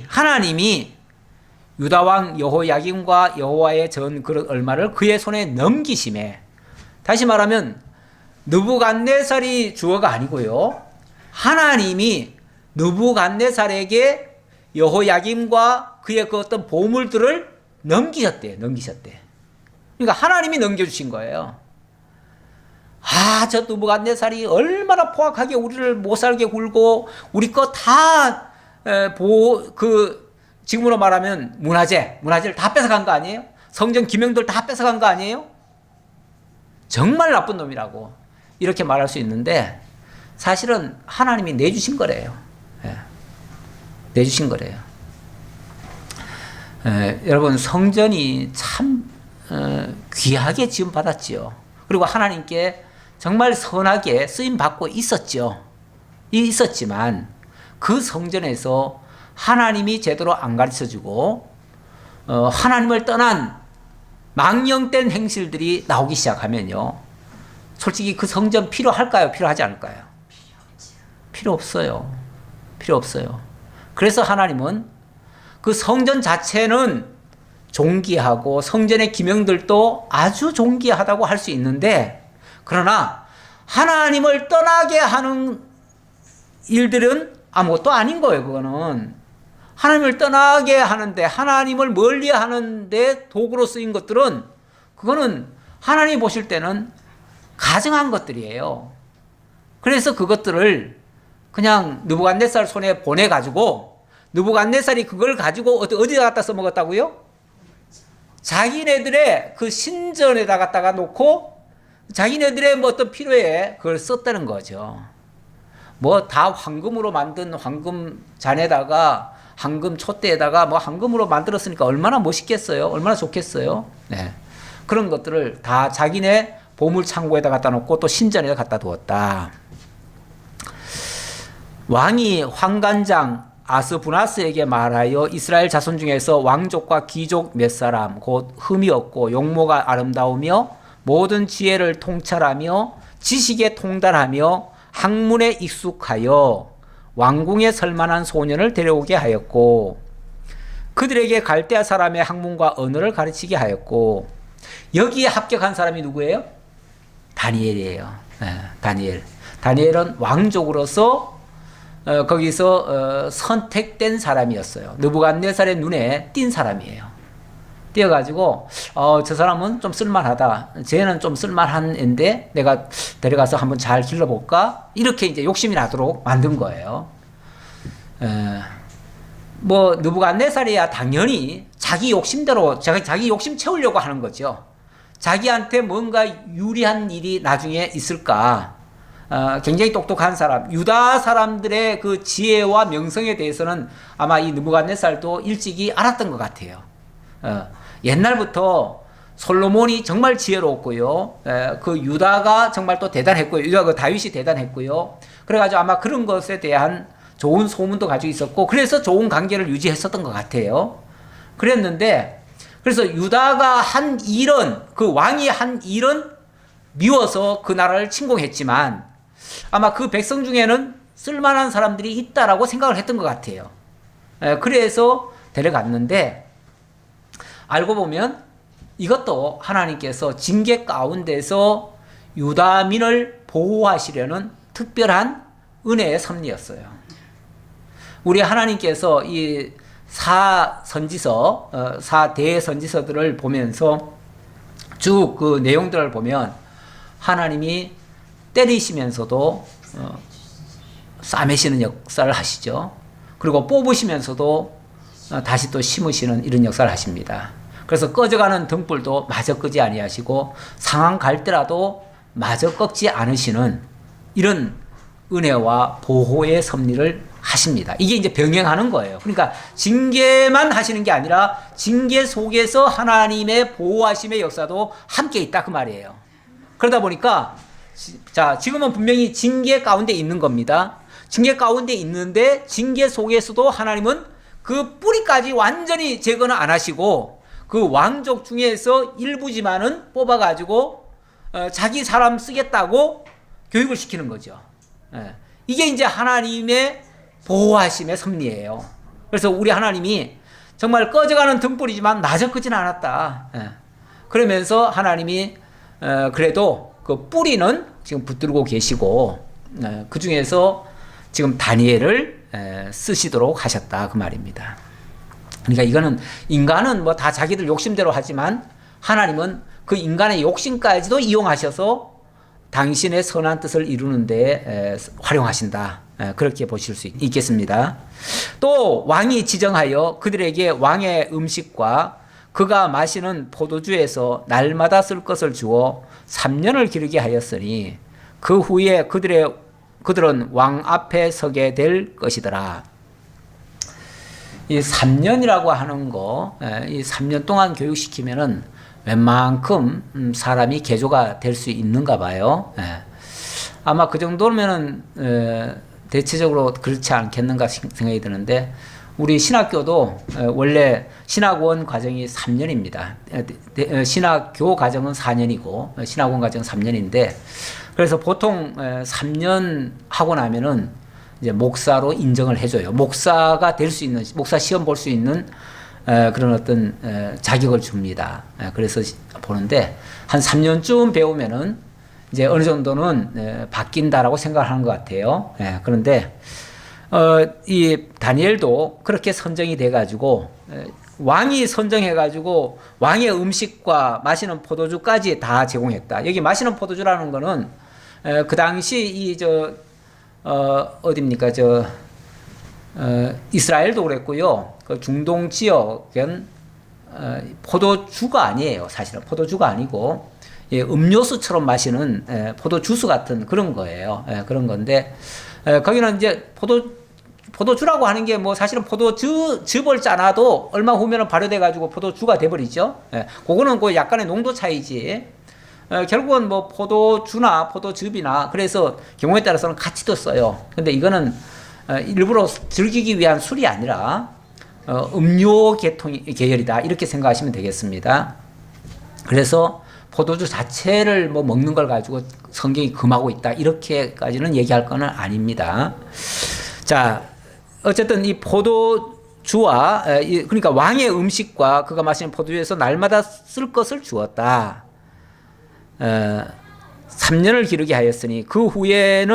하나님이 유다왕 여호야긴과 여호와의 전 그릇 얼마를 그의 손에 넘기심에, 다시 말하면 느부갓네살이 주어가 아니고요, 하나님이 느부갓네살에게 여호야김과 그의 그 어떤 보물들을 넘기셨대. 그러니까 하나님이 넘겨주신 거예요. 저 느부갓네살이 얼마나 포악하게 우리를 못 살게 굴고 우리 거 다 지금으로 말하면 문화재를 다 뺏어간 거 아니에요? 성전 기명들 다 뺏어간 거 아니에요? 정말 나쁜 놈이라고 이렇게 말할 수 있는데, 사실은 하나님이 내주신 거래요. 내주신 거래요. 여러분, 성전이 참 귀하게 지음 받았지요. 그리고 하나님께 정말 선하게 쓰임 받고 있었지만 그 성전에서 하나님이 제대로 안 가르쳐주고 하나님을 떠난 망령된 행실들이 나오기 시작하면요, 솔직히 그 성전 필요할까요? 필요하지 않을까요? 필요 없어요. 그래서 하나님은 그 성전 자체는 존귀하고 성전의 기명들도 아주 존귀하다고 할 수 있는데, 그러나 하나님을 떠나게 하는 일들은 아무것도 아닌 거예요. 그거는 하나님을 떠나게 하는데, 하나님을 멀리 하는데 도구로 쓰인 것들은, 그거는 하나님이 보실 때는 가증한 것들이에요. 그래서 그것들을 그냥 느부갓네살 손에 보내가지고, 느부갓네살이 그걸 가지고 어디다 갖다 써먹었다고요? 자기네들의 그 신전에다 갖다가 놓고 자기네들의 뭐 어떤 필요에 그걸 썼다는 거죠. 뭐 다 황금으로 만든 황금 잔에다가 황금 촛대에다가 뭐 황금으로 만들었으니까 얼마나 멋있겠어요? 얼마나 좋겠어요? 네. 그런 것들을 다 자기네 보물 창고에다 갖다 놓고 또 신전에다 갖다 두었다. 왕이 환관장 아스부나스에게 말하여 이스라엘 자손 중에서 왕족과 귀족 몇 사람 곧 흠이 없고 용모가 아름다우며 모든 지혜를 통찰하며 지식에 통달하며 학문에 익숙하여 왕궁에 설만한 소년을 데려오게 하였고 그들에게 갈대아 사람의 학문과 언어를 가르치게 하였고 여기에 합격한 사람이 누구예요? 다니엘이에요. 네, 다니엘. 다니엘은 왕족으로서 거기서 선택된 사람이었어요. 느부갓네살의 눈에 띈 사람이에요. 띄어가지고 저 사람은 좀 쓸만하다. 쟤는 좀 쓸만한 앤데 내가 데려가서 한번 잘 길러볼까? 이렇게 이제 욕심이 나도록 만든 거예요. 뭐 느부갓네살이야 당연히 자기 욕심대로 자기 욕심 채우려고 하는 거죠. 자기한테 뭔가 유리한 일이 나중에 있을까? 굉장히 똑똑한 사람, 유다 사람들의 그 지혜와 명성에 대해서는 아마 이 느부갓네살도 일찍이 알았던 것 같아요. 옛날부터 솔로몬이 정말 지혜로웠고요. 그 유다가 정말 또 대단했고요. 유다가 그 다윗이 대단했고요. 그래가지고 아마 그런 것에 대한 좋은 소문도 가지고 있었고, 그래서 좋은 관계를 유지했었던 것 같아요. 그랬는데, 그래서 유다가 한 일은, 그 왕이 한 일은 미워서 그 나라를 침공했지만, 아마 그 백성 중에는 쓸만한 사람들이 있다라고 생각을 했던 것 같아요. 그래서 데려갔는데, 알고 보면 이것도 하나님께서 징계 가운데서 유다민을 보호하시려는 특별한 은혜의 섭리였어요. 우리 하나님께서 이 사대 선지서들을 보면서 쭉 그 내용들을 보면 하나님이 때리시면서도 싸매시는 역사를 하시죠. 그리고 뽑으시면서도 다시 또 심으시는 이런 역사를 하십니다. 그래서 꺼져가는 등불도 마저 끄지 아니하시고 상한 갈대라도 마저 꺾지 않으시는 이런 은혜와 보호의 섭리를 하십니다. 이게 이제 병행하는 거예요. 그러니까 징계만 하시는 게 아니라 징계 속에서 하나님의 보호하심의 역사도 함께 있다 그 말이에요. 그러다 보니까 자, 지금은 분명히 징계 가운데 있는 겁니다. 징계 가운데 있는데 징계 속에서도 하나님은 그 뿌리까지 완전히 제거는 안 하시고 그 왕족 중에서 일부지만은 뽑아가지고 자기 사람 쓰겠다고 교육을 시키는 거죠. 이게 이제 하나님의 보호하심의 섭리예요. 그래서 우리 하나님이 정말 꺼져가는 등불이지만 마저 끄지는 않았다. 그러면서 하나님이 그래도 그 뿌리는 지금 붙들고 계시고 그 중에서 지금 다니엘을 쓰시도록 하셨다 그 말입니다. 그러니까 이거는 인간은 뭐 다 자기들 욕심대로 하지만 하나님은 그 인간의 욕심까지도 이용하셔서 당신의 선한 뜻을 이루는 데 활용하신다. 그렇게 보실 수 있겠습니다. 또 왕이 지정하여 그들에게 왕의 음식과 그가 마시는 포도주에서 날마다 쓸 것을 주어 3년을 기르게 하였으니 그 후에 그들은 왕 앞에 서게 될 것이더라. 이 3년이라고 하는 거, 이 3년 동안 교육시키면은 웬만큼 사람이 개조가 될 수 있는가 봐요. 아마 그 정도면은 대체적으로 그렇지 않겠는가 생각이 드는데 우리 신학교도 원래 신학원 과정이 3년입니다. 신학교 과정은 4년이고 신학원 과정은 3년인데 그래서 보통 3년 하고 나면은 이제 목사로 인정을 해줘요. 목사가 될 수 있는, 목사 시험 볼 수 있는 그런 어떤 자격을 줍니다. 그래서 보는데 한 3년쯤 배우면은 이제 어느 정도는 바뀐다라고 생각을 하는 것 같아요. 그런데 이 다니엘도 그렇게 선정이 돼가지고 왕이 선정해가지고 왕의 음식과 마시는 포도주까지 다 제공했다. 여기 마시는 포도주라는 거는 그 당시 어딥니까 이스라엘도 그랬고요. 그 중동 지역은 포도주가 아니에요. 사실은 포도주가 아니고 음료수처럼 마시는 포도주스 같은 그런 거예요. 그런 건데 거기는 이제 포도주라고 하는 게 뭐 사실은 포도즙을 짜놔도 얼마 후면은 발효돼 가지고 포도주가 돼버리죠. 그거는 그 약간의 농도 차이지. 결국은 뭐 포도주나 포도즙이나 그래서 경우에 따라서는 같이 도 써요. 근데 이거는 일부러 즐기기 위한 술이 아니라 음료 계열이다 이렇게 생각하시면 되겠습니다. 그래서 포도주 자체를 뭐 먹는 걸 가지고 성경이 금하고 있다 이렇게까지는 얘기할 거는 아닙니다. 자, 어쨌든 이 포도주와 그러니까 왕의 음식과 그가 마시는 포도주에서 날마다 쓸 것을 주었다. 3년을 기르게 하였으니 그 후에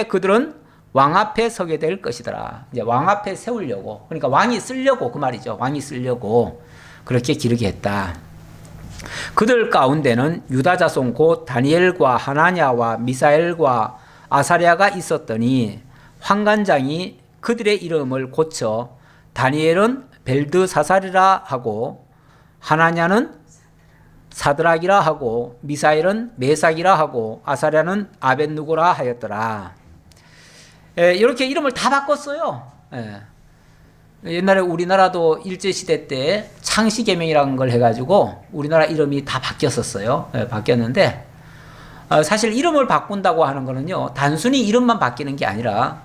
그들은 왕 앞에 서게 될 것이더라. 이제 왕 앞에 세우려고, 그러니까 왕이 쓰려고 그 말이죠. 왕이 쓰려고 그렇게 기르게 했다. 그들 가운데는 유다 자손 곧 다니엘과 하나냐와 미사엘과 아사랴가 있었더니 환관장이 그들의 이름을 고쳐 다니엘은 벨드사살이라 하고 하나냐는 사드락이라 하고 미사엘은 메삭이라 하고 아사랴는 아벳누고라 하였더라. 이렇게 이름을 다 바꿨어요. 옛날에 우리나라도 일제시대 때 창씨개명이라는 걸 해가지고 우리나라 이름이 다 바뀌었었어요. 바뀌었는데 사실 이름을 바꾼다고 하는 거는요, 단순히 이름만 바뀌는 게 아니라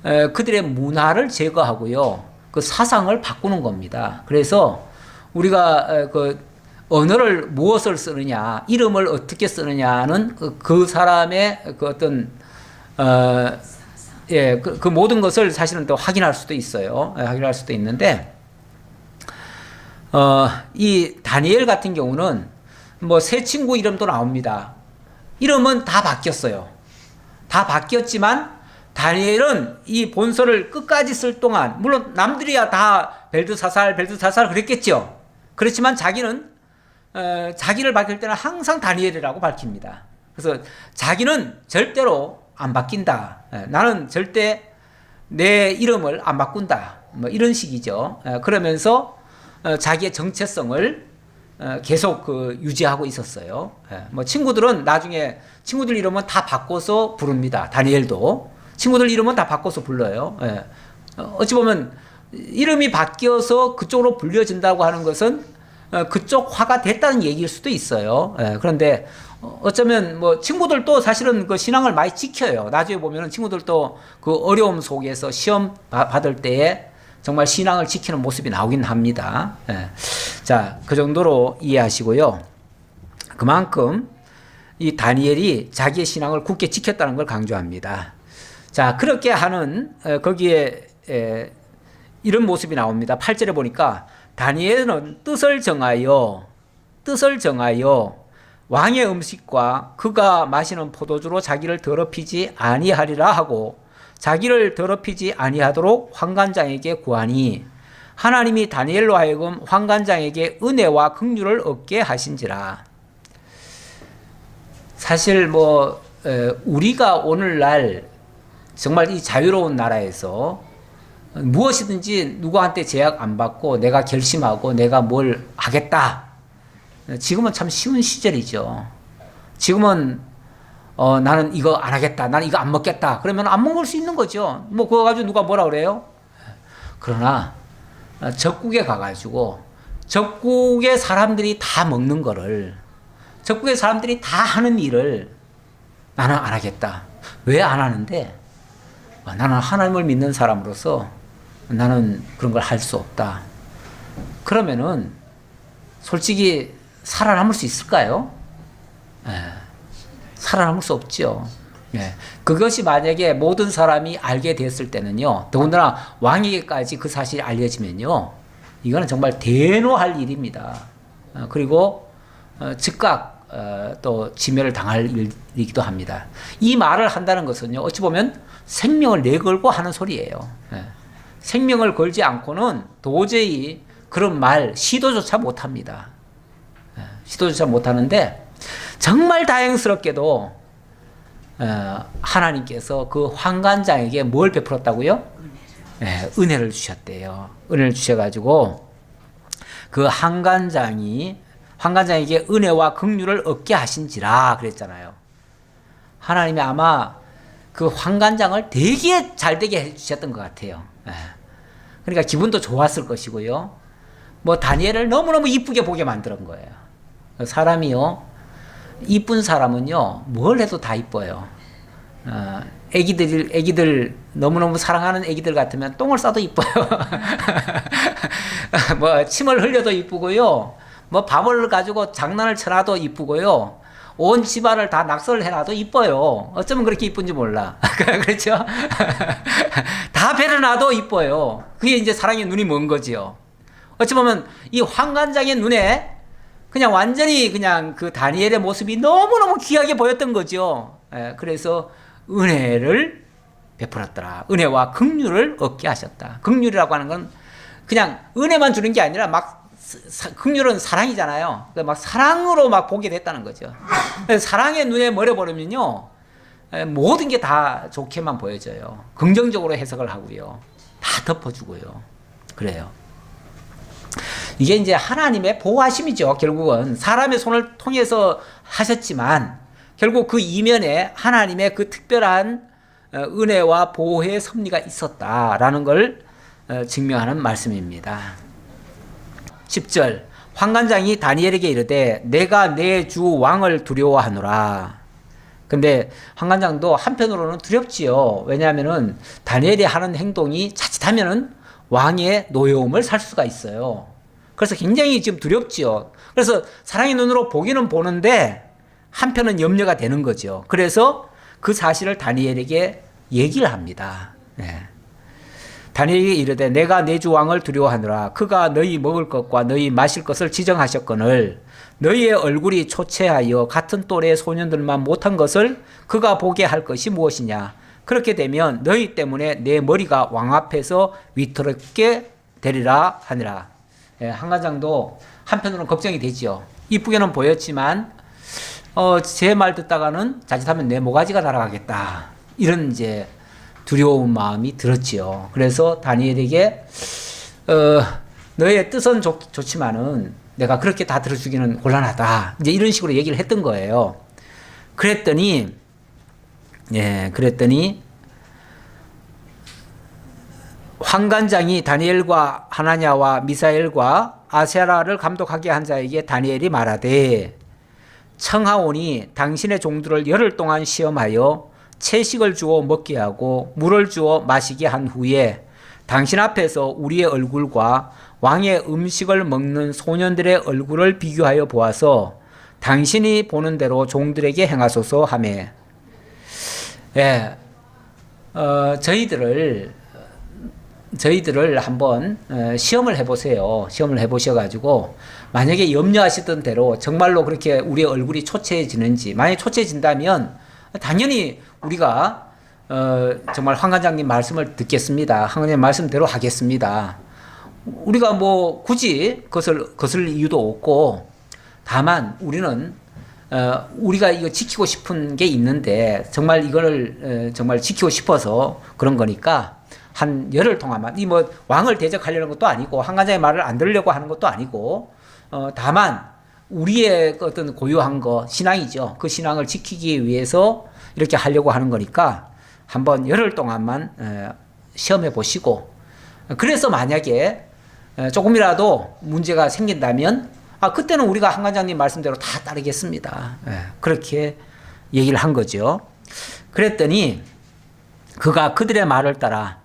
그들의 문화를 제거하고요, 그 사상을 바꾸는 겁니다. 그래서 우리가 그 언어를 무엇을 쓰느냐, 이름을 어떻게 쓰느냐는 그 사람의 그 어떤 그 모든 것을 사실은 또 확인할 수도 있어요. 확인할 수도 있는데, 이 다니엘 같은 경우는 뭐 새 친구 이름도 나옵니다. 이름은 다 바뀌었어요. 다 바뀌었지만 다니엘은 이 본서를 끝까지 쓸 동안, 물론 남들이야 다 벨드사살 그랬겠죠. 그렇지만 자기는 자기를 밝힐 때는 항상 다니엘이라고 밝힙니다. 그래서 자기는 절대로 안 바뀐다. 나는 절대 내 이름을 안 바꾼다. 뭐 이런 식이죠. 그러면서 자기의 정체성을 계속 유지하고 있었어요. 뭐 친구들은 나중에 친구들 이름은 다 바꿔서 부릅니다. 다니엘도 친구들 이름은 다 바꿔서 불러요. 어찌 보면 이름이 바뀌어서 그쪽으로 불려진다고 하는 것은 그쪽화가 됐다는 얘기일 수도 있어요. 그런데 어쩌면 뭐 친구들도 사실은 그 신앙을 많이 지켜요. 나중에 보면은 친구들도 그 어려움 속에서 시험 받을 때에 정말 신앙을 지키는 모습이 나오긴 합니다. 자, 그 정도로 이해하시고요. 그만큼 이 다니엘이 자기의 신앙을 굳게 지켰다는 걸 강조합니다. 자, 그렇게 하는 거기에 이런 모습이 나옵니다. 8절에 보니까 다니엘은 뜻을 정하여 왕의 음식과 그가 마시는 포도주로 자기를 더럽히지 아니하리라 하고 자기를 더럽히지 아니하도록 환관장에게 구하니 하나님이 다니엘로 하여금 환관장에게 은혜와 긍휼을 얻게 하신지라. 사실 뭐 우리가 오늘날 정말 이 자유로운 나라에서 무엇이든지 누구한테 제약 안 받고 내가 결심하고 내가 뭘 하겠다. 지금은 참 쉬운 시절이죠. 지금은 나는 이거 안 하겠다. 나는 이거 안 먹겠다. 그러면 안 먹을 수 있는 거죠. 뭐 그거 가지고 누가 뭐라 그래요? 그러나 적국에 가가지고 적국의 사람들이 다 먹는 거를, 적국의 사람들이 다 하는 일을 나는 안 하겠다. 왜 안 하는데? 나는 하나님을 믿는 사람으로서 나는 그런 걸 할 수 없다. 그러면은 솔직히 살아남을 수 있을까요? 살아남을 수 없죠. 그것이 만약에 모든 사람이 알게 됐을 때는요, 더군다나 왕에게까지 그 사실이 알려지면요, 이거는 정말 대노할 일입니다. 그리고 즉각 또 지멸을 당할 일이기도 합니다. 이 말을 한다는 것은요, 어찌 보면 생명을 내걸고 하는 소리예요. 예. 생명을 걸지 않고는 도저히 그런 말 시도조차 못합니다. 예. 시도조차 못하는데 정말 다행스럽게도 하나님께서 그 환관장에게 뭘 베풀었다고요? 네, 은혜를 주셨대요. 은혜를 주셔가지고 그 환관장에게 은혜와 긍휼을 얻게 하신지라 그랬잖아요. 하나님이 아마 그 환관장을 되게 잘 되게 해주셨던 것 같아요. 그러니까 기분도 좋았을 것이고요. 뭐 다니엘을 너무너무 이쁘게 보게 만드는 거예요. 사람이요, 이쁜 사람은요 뭘 해도 다 이뻐요. 애기들 너무너무 사랑하는 애기들 같으면 똥을 싸도 이뻐요. 뭐 침을 흘려도 이쁘고요. 뭐 밥을 가지고 장난을 쳐놔도 이쁘고요. 온 집안을 다 낙서를 해놔도 이뻐요. 어쩌면 그렇게 이쁜지 몰라. 그렇죠? 다 베려놔도 이뻐요. 그게 이제 사랑의 눈이 먼 거지요. 어찌 보면 이 환관장의 눈에 그냥 완전히 그냥 그 다니엘의 모습이 너무너무 귀하게 보였던 거죠. 그래서 은혜를 베풀었더라. 은혜와 긍휼을 얻게 하셨다. 긍휼이라고 하는 건 그냥 은혜만 주는 게 아니라 막 긍휼은 사랑이잖아요. 막 사랑으로 막 보게 됐다는 거죠. 사랑의 눈에 머려버리면요 모든 게 다 좋게만 보여져요. 긍정적으로 해석을 하고요. 다 덮어주고요. 그래요. 이게 이제 하나님의 보호하심이죠. 결국은 사람의 손을 통해서 하셨지만 결국 그 이면에 하나님의 그 특별한 은혜와 보호의 섭리가 있었다라는 걸 증명하는 말씀입니다. 10절 환관장이 다니엘에게 이르되 내가 내 주 왕을 두려워하노라. 근데 환관장도 한편으로는 두렵지요. 왜냐하면은 다니엘이 하는 행동이 자칫하면은 왕의 노여움을 살 수가 있어요. 그래서 굉장히 지금 두렵지요. 그래서 사랑의 눈으로 보기는 보는데 한편은 염려가 되는 거죠. 그래서 그 사실을 다니엘에게 얘기를 합니다. 네. 다니엘에게 이르되 내가 내 주 왕을 두려워하노라. 그가 너희 먹을 것과 너희 마실 것을 지정하셨거늘 너희의 얼굴이 초췌하여 같은 또래의 소년들만 못한 것을 그가 보게 할 것이 무엇이냐. 그렇게 되면 너희 때문에 내 머리가 왕 앞에서 위태롭게 되리라 하니라. 한관장도 한편으로는 걱정이 되지요. 이쁘게는 보였지만 제 말 듣다가는 자칫하면 내 모가지가 날아가겠다. 이런 이제 두려운 마음이 들었지요. 그래서 다니엘에게 너의 뜻은 좋지만은 내가 그렇게 다 들어주기는 곤란하다. 이제 이런 식으로 얘기를 했던 거예요. 그랬더니 환관장이 다니엘과 하나냐와 미사엘과 아세라를 감독하게 한 자에게 다니엘이 말하되 청하오니 당신의 종들을 열흘 동안 시험하여 채식을 주어 먹게 하고 물을 주어 마시게 한 후에 당신 앞에서 우리의 얼굴과 왕의 음식을 먹는 소년들의 얼굴을 비교하여 보아서 당신이 보는 대로 종들에게 행하소서 하매 저희들을 한번 시험을 해보세요. 시험을 해보셔가지고 만약에 염려하시던 대로 정말로 그렇게 우리의 얼굴이 초췌해지는지 만약에 초췌해진다면 당연히 우리가 정말 황관장님 말씀을 듣겠습니다. 황관장님 말씀대로 하겠습니다. 우리가 뭐 굳이 그것을 거슬 이유도 없고 다만 우리는 우리가 이거 지키고 싶은 게 있는데 정말 이거를 정말 지키고 싶어서 그런 거니까 한 열흘 동안만 이 뭐 왕을 대적하려는 것도 아니고 한관장의 말을 안 들으려고 하는 것도 아니고 다만 우리의 어떤 고유한 거 신앙이죠. 그 신앙을 지키기 위해서 이렇게 하려고 하는 거니까 한번 열흘 동안만 시험해 보시고 그래서 만약에 조금이라도 문제가 생긴다면 그때는 우리가 한관장님 말씀대로 다 따르겠습니다. 그렇게 얘기를 한 거죠. 그랬더니 그가 그들의 말을 따라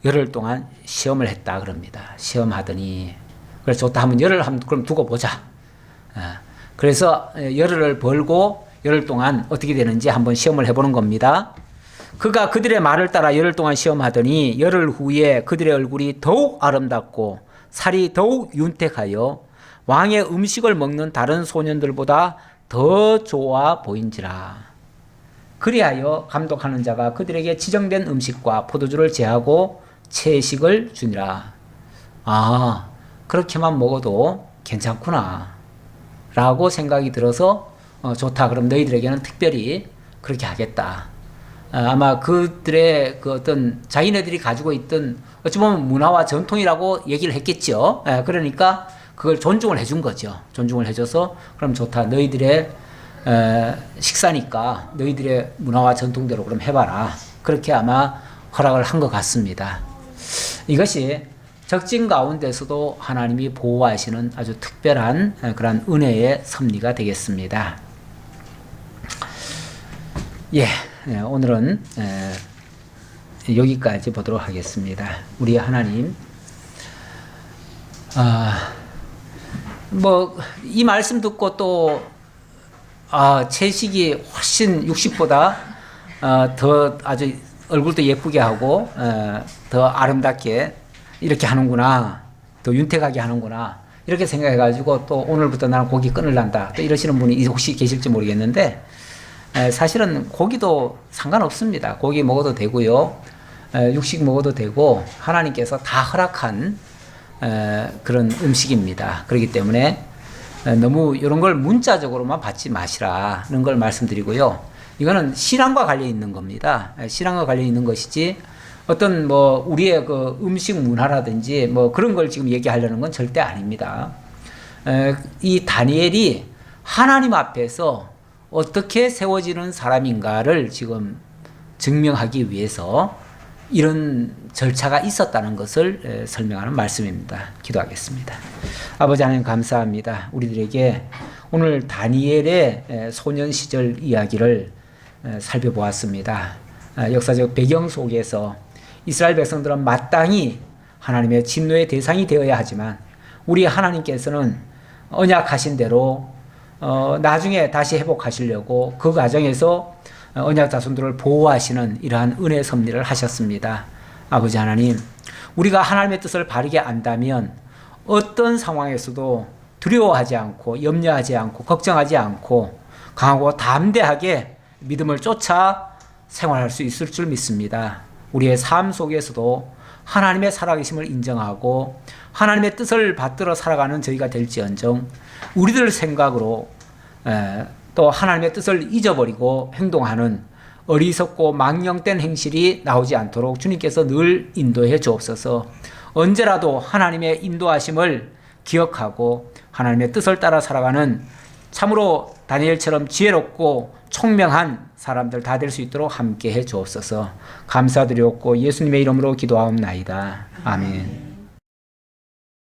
열흘 동안 시험을 했다 그럽니다. 시험하더니 그래서 좋다 하면 열흘 그럼 두고 보자. 그래서 열흘을 벌고 열흘 동안 어떻게 되는지 한번 시험을 해보는 겁니다. 그가 그들의 말을 따라 열흘 동안 시험하더니 열흘 후에 그들의 얼굴이 더욱 아름답고 살이 더욱 윤택하여 왕의 음식을 먹는 다른 소년들보다 더 좋아 보인지라. 그리하여 감독하는 자가 그들에게 지정된 음식과 포도주를 제하고 채식을 주니라. 아, 그렇게만 먹어도 괜찮구나 라고 생각이 들어서 좋다. 그럼 너희들에게는 특별히 그렇게 하겠다. 아마 그들의 그 어떤 자기네들이 가지고 있던 어찌 보면 문화와 전통이라고 얘기를 했겠죠. 그러니까 그걸 존중을 해준 거죠. 존중을 해줘서 그럼 좋다. 너희들의 식사니까 너희들의 문화와 전통대로 그럼 해봐라. 그렇게 아마 허락을 한 것 같습니다. 이것이 적진 가운데서도 하나님이 보호하시는 아주 특별한 그런 은혜의 섭리가 되겠습니다. 예, 오늘은 여기까지 보도록 하겠습니다. 우리 하나님, 이 말씀 듣고 또 채식이 훨씬 육식보다 더 아주 얼굴도 예쁘게 하고 더 아름답게 이렇게 하는구나, 더 윤택하게 하는구나 이렇게 생각해가지고 또 오늘부터 나는 고기 끊을란다 또 이러시는 분이 혹시 계실지 모르겠는데, 사실은 고기도 상관없습니다. 고기 먹어도 되고요, 육식 먹어도 되고 하나님께서 다 허락한 그런 음식입니다. 그렇기 때문에 너무 이런 걸 문자적으로만 받지 마시라는 걸 말씀드리고요. 이거는 신앙과 관련 있는 겁니다. 신앙과 관련 있는 것이지 어떤 우리의 그 음식 문화라든지 그런 걸 지금 얘기하려는 건 절대 아닙니다. 이 다니엘이 하나님 앞에서 어떻게 세워지는 사람인가를 지금 증명하기 위해서 이런 절차가 있었다는 것을 설명하는 말씀입니다. 기도하겠습니다. 아버지 하나님 감사합니다. 우리들에게 오늘 다니엘의 소년 시절 이야기를 살펴보았습니다. 역사적 배경 속에서 이스라엘 백성들은 마땅히 하나님의 진노의 대상이 되어야 하지만 우리 하나님께서는 언약하신 대로 나중에 다시 회복하시려고 그 과정에서 언약 자손들을 보호하시는 이러한 은혜 섭리를 하셨습니다. 아버지 하나님, 우리가 하나님의 뜻을 바르게 안다면 어떤 상황에서도 두려워하지 않고 염려하지 않고 걱정하지 않고 강하고 담대하게 믿음을 쫓아 생활할 수 있을 줄 믿습니다. 우리의 삶 속에서도 하나님의 살아계심을 인정하고 하나님의 뜻을 받들어 살아가는 저희가 될지언정 우리들 생각으로 또 하나님의 뜻을 잊어버리고 행동하는 어리석고 망령된 행실이 나오지 않도록 주님께서 늘 인도해 주옵소서. 언제라도 하나님의 인도하심을 기억하고 하나님의 뜻을 따라 살아가는 참으로 다니엘처럼 지혜롭고 총명한 사람들 다 될 수 있도록 함께 해 주옵소서. 감사드렸고 예수님의 이름으로 기도하옵나이다. 아멘.